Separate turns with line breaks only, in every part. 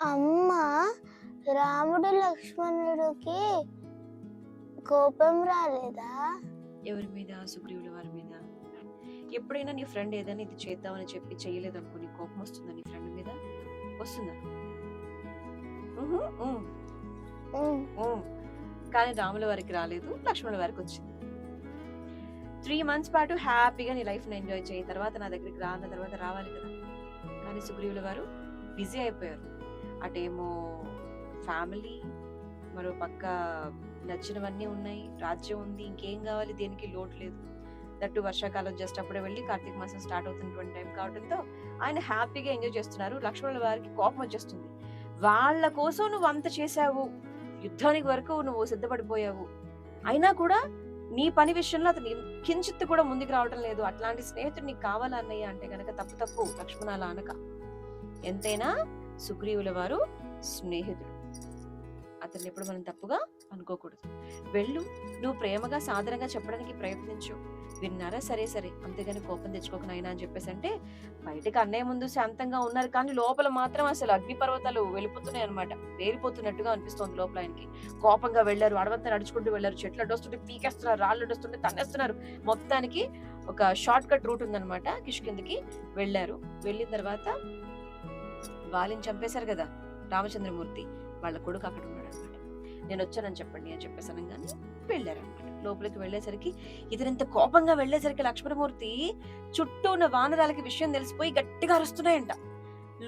అమ్మ రాముడు లక్ష్మణుడికి కోపం రాలేదా?
ఎవరి మీద? సుగ్రీవుల వారి మీద. ఎప్పుడైనా నీ ఫ్రెండ్ ఏదైనా ఇది చేద్దామని చెప్పి చేయలేదనుకో, నీ కోపం వస్తుందా నీ ఫ్రెండ్ మీద? వస్తుందా? ఉహు, ఉమ్,
ఉమ్,
ఉమ్. కానీ రాముల వారికి రాలేదు, లక్ష్మణుల వారికి వచ్చింది. 3 months పాటు హ్యాపీగా నీ లైఫ్ ని ఎంజాయ్ చేయి, తర్వాత నా దగ్గరికి రా అన్న తర్వాత రావాలి కదా. కానీ సుగ్రీవుల వారు బిజీ అయిపోయారు. అటేమో ఫ్యామిలీ, మరో పక్క నచ్చినవన్నీ ఉన్నాయి, రాజ్యం ఉంది, ఇంకేం కావాలి, దేనికి లోటు లేదు. దట్టు వర్షాకాలం జస్ట్ అప్పుడే వెళ్ళి కార్తీక మాసం స్టార్ట్ అవుతున్నటువంటి టైం కావడంతో ఆయన హ్యాపీగా ఎంజాయ్ చేస్తున్నారు. లక్ష్మణుల వారికి కోపం వచ్చేస్తుంది. వాళ్ళ కోసం నువ్వు అంత చేశావు, యుద్ధానికి వరకు నువ్వు సిద్ధపడిపోయావు, అయినా కూడా నీ పని విషయంలో అతను కించిత్తు కూడా ముందుకు రావడం లేదు. అట్లాంటి స్నేహితుడు నీకు కావాలా అన్నయ్య అంటే గనక తప్పు లక్ష్మణ అలా అనక. ఎంతైనా సుగ్రీవుల వారు స్నేహితుడు, అతన్ని ఎప్పుడు మనం తప్పుగా అనుకోకూడదు. వెళ్ళు, నువ్వు ప్రేమగా సాధారణంగా చెప్పడానికి ప్రయత్నించు, విన్నారా? సరే సరే, అంతేగాని కోపం తెచ్చుకోక నాయనా అని చెప్పేసి అంటే బయటకు అన్నయ్య ముందు శాంతంగా ఉన్నారు, కానీ లోపల మాత్రం అసలు అగ్ని పర్వతాలు వెళ్ళిపోతున్నాయి అనమాట. వేరిపోతున్నట్టుగా అనిపిస్తోంది లోపల ఆయనకి. కోపంగా వెళ్లారు, అడవంతా నడుచుకుంటూ వెళ్లారు, చెట్లు అడ్డొస్తుంటే పీకేస్తున్నారు, రాళ్ళు అడ్డొస్తుంటే తన్నేస్తున్నారు. మొత్తానికి ఒక షార్ట్ కట్ రూట్ ఉందన్నమాట, కిష్కిందకి వెళ్ళారు. వెళ్ళిన తర్వాత వాళ్ళని చంపేశారు కదా రామచంద్రమూర్తి, వాళ్ళ కొడుకు అక్కడ ఉన్నాడు అనమాట. నేను వచ్చానని చెప్పండి అని చెప్పేసి అనగానే వెళ్ళారనమాట. లోపలికి వెళ్ళేసరికి ఇతనింత కోపంగా వెళ్ళేసరికి లక్ష్మణమూర్తి చుట్టూ ఉన్న వానరాలకి విషయం తెలిసిపోయి గట్టిగా అరుస్తున్నాయంట.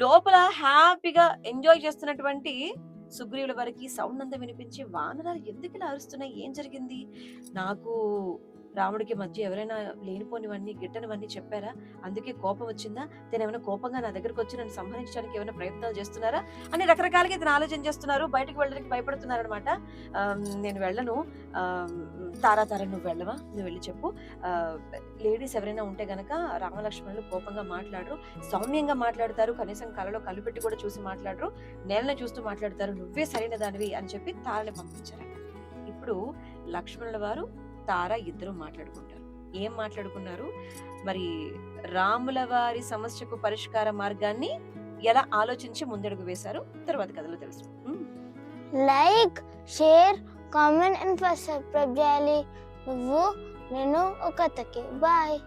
లోపల హ్యాపీగా ఎంజాయ్ చేస్తున్నటువంటి సుగ్రీవుల వారికి సౌండ్ అంతా వినిపించి, వానరాలు ఎందుకు ఇలా అరుస్తున్నాయి, ఏం జరిగింది, నాకు రాముడికి మధ్య ఎవరైనా లేనిపోనివన్నీ గిట్టనివన్నీ చెప్పారా, అందుకే కోపం వచ్చిందా, తను ఏమైనా కోపంగా నా దగ్గరకు వచ్చి నన్ను సంహరించడానికి ఏమైనా ప్రయత్నాలు చేస్తున్నారా అని రకరకాలుగా ఇతను ఆలోచన చేస్తున్నారు. బయటకు వెళ్ళడానికి భయపడుతున్నారు అనమాట. నేను వెళ్ళను, తారా నువ్వు వెళ్ళవా, నువ్వు వెళ్ళి చెప్పు, లేడీస్ ఎవరైనా ఉంటే గనక రామలక్ష్మణులు కోపంగా మాట్లాడరు, సౌమ్యంగా మాట్లాడతారు, కనీసం కలలో కళ్ళు పెట్టి కూడా చూసి మాట్లాడరు, నేలని చూస్తూ మాట్లాడతారు, నువ్వే సరైన దానివి అని చెప్పి తారని పంపించారట. ఇప్పుడు లక్ష్మణుల వారు తార ఇద్దరు మాట్లాడుకుంటారు. ఏం మాట్లాడుకున్నారు మరి? రాముల వారి సమస్యకు పరిష్కార మార్గాన్ని ఎలా ఆలోచించి ముందడుగు వేశారు తర్వాత కథలో తెలుసు.
Like, share, comment and subscribe చేయాలి. నువ్వు నేను ఒక కథకి. బాయ్.